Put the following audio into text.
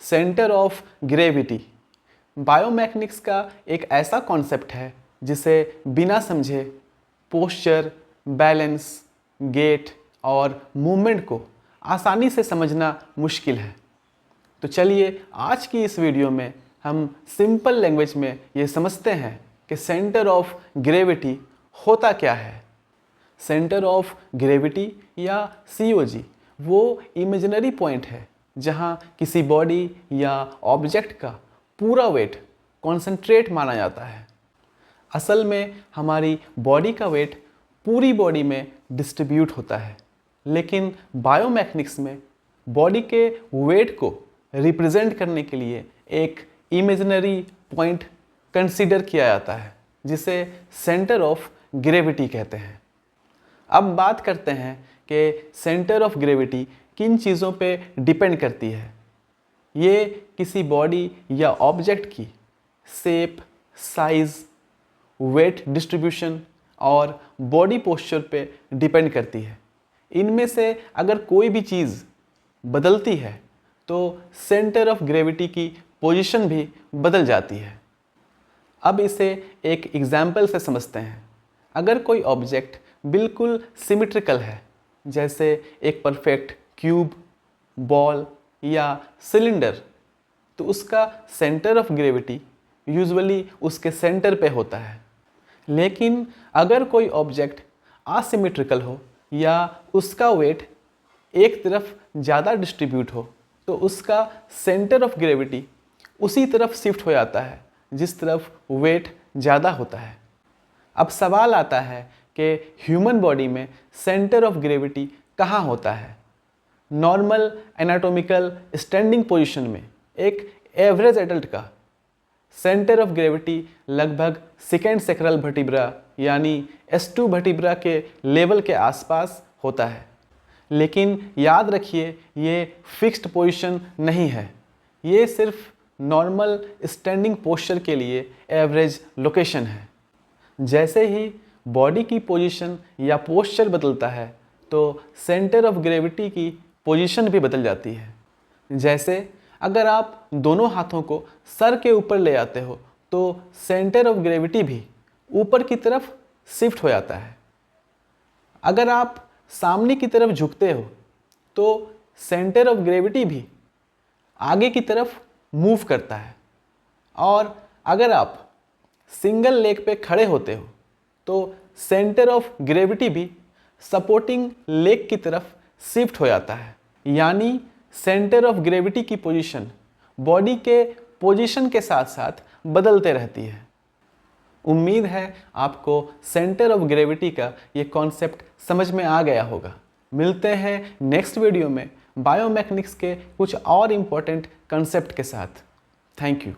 Centre of gravity biomechanics का एक ऐसा कॉन्सेप्ट है जिसे बिना समझे पोस्चर, बैलेंस, गेट और मूवमेंट को आसानी से समझना मुश्किल है। तो चलिए आज की इस वीडियो में हम सिंपल लैंग्वेज में ये समझते हैं कि सेंटर ऑफ ग्रेविटी होता क्या है। सेंटर ऑफ ग्रेविटी या COG वो इमेजिनरी पॉइंट है जहाँ किसी बॉडी या ऑब्जेक्ट का पूरा वेट कॉन्सेंट्रेट माना जाता है। असल में हमारी बॉडी का वेट पूरी बॉडी में डिस्ट्रीब्यूट होता है, लेकिन बायोमैकेनिक्स में बॉडी के वेट को रिप्रेजेंट करने के लिए एक इमेजिनरी पॉइंट कंसीडर किया जाता है जिसे सेंटर ऑफ ग्रेविटी कहते हैं। अब बात करते हैं कि सेंटर ऑफ ग्रेविटी किन चीज़ों पे डिपेंड करती है। ये किसी बॉडी या ऑब्जेक्ट की शेप, साइज, वेट डिस्ट्रीब्यूशन और बॉडी पोस्चर पे डिपेंड करती है। इनमें से अगर कोई भी चीज़ बदलती है तो सेंटर ऑफ ग्रेविटी की पोजीशन भी बदल जाती है। अब इसे एक एग्जाम्पल से समझते हैं। अगर कोई ऑब्जेक्ट बिल्कुल सिमेट्रिकल है, जैसे एक परफेक्ट क्यूब, बॉल या सिलेंडर, तो उसका सेंटर ऑफ ग्रेविटी यूजुअली उसके सेंटर पे होता है। लेकिन अगर कोई ऑब्जेक्ट असिमेट्रिकल हो या उसका वेट एक तरफ ज़्यादा डिस्ट्रीब्यूट हो तो उसका सेंटर ऑफ ग्रेविटी उसी तरफ शिफ्ट हो जाता है जिस तरफ वेट ज़्यादा होता है। अब सवाल आता है कि ह्यूमन बॉडी में सेंटर ऑफ ग्रेविटी कहाँ होता है। नॉर्मल एनाटॉमिकल स्टैंडिंग पोजीशन में एक एवरेज एडल्ट का सेंटर ऑफ ग्रेविटी लगभग सेकेंड सैक्रल वर्टिब्रा यानी S2 वर्टिब्रा के लेवल के आसपास होता है। लेकिन याद रखिए ये फिक्स्ड पोजीशन नहीं है, ये सिर्फ नॉर्मल स्टैंडिंग पोस्चर के लिए एवरेज लोकेशन है। जैसे ही बॉडी की पोजीशन या पोस्चर बदलता है तो सेंटर ऑफ ग्रेविटी की पोजीशन भी बदल जाती है। जैसे अगर आप दोनों हाथों को सर के ऊपर ले आते हो तो सेंटर ऑफ ग्रेविटी भी ऊपर की तरफ शिफ्ट हो जाता है। अगर आप सामने की तरफ झुकते हो तो सेंटर ऑफ ग्रेविटी भी आगे की तरफ मूव करता है। और अगर आप सिंगल लेग पे खड़े होते हो तो सेंटर ऑफ ग्रेविटी भी सपोर्टिंग लेग की तरफ शिफ्ट हो जाता है। यानी सेंटर ऑफ ग्रेविटी की पोजीशन बॉडी के पोजीशन के साथ साथ बदलते रहती है। उम्मीद है आपको सेंटर ऑफ ग्रेविटी का ये कॉन्सेप्ट समझ में आ गया होगा। मिलते हैं नेक्स्ट वीडियो में बायोमैकेनिक्स के कुछ और इम्पोर्टेंट कॉन्सेप्ट के साथ। Thank you.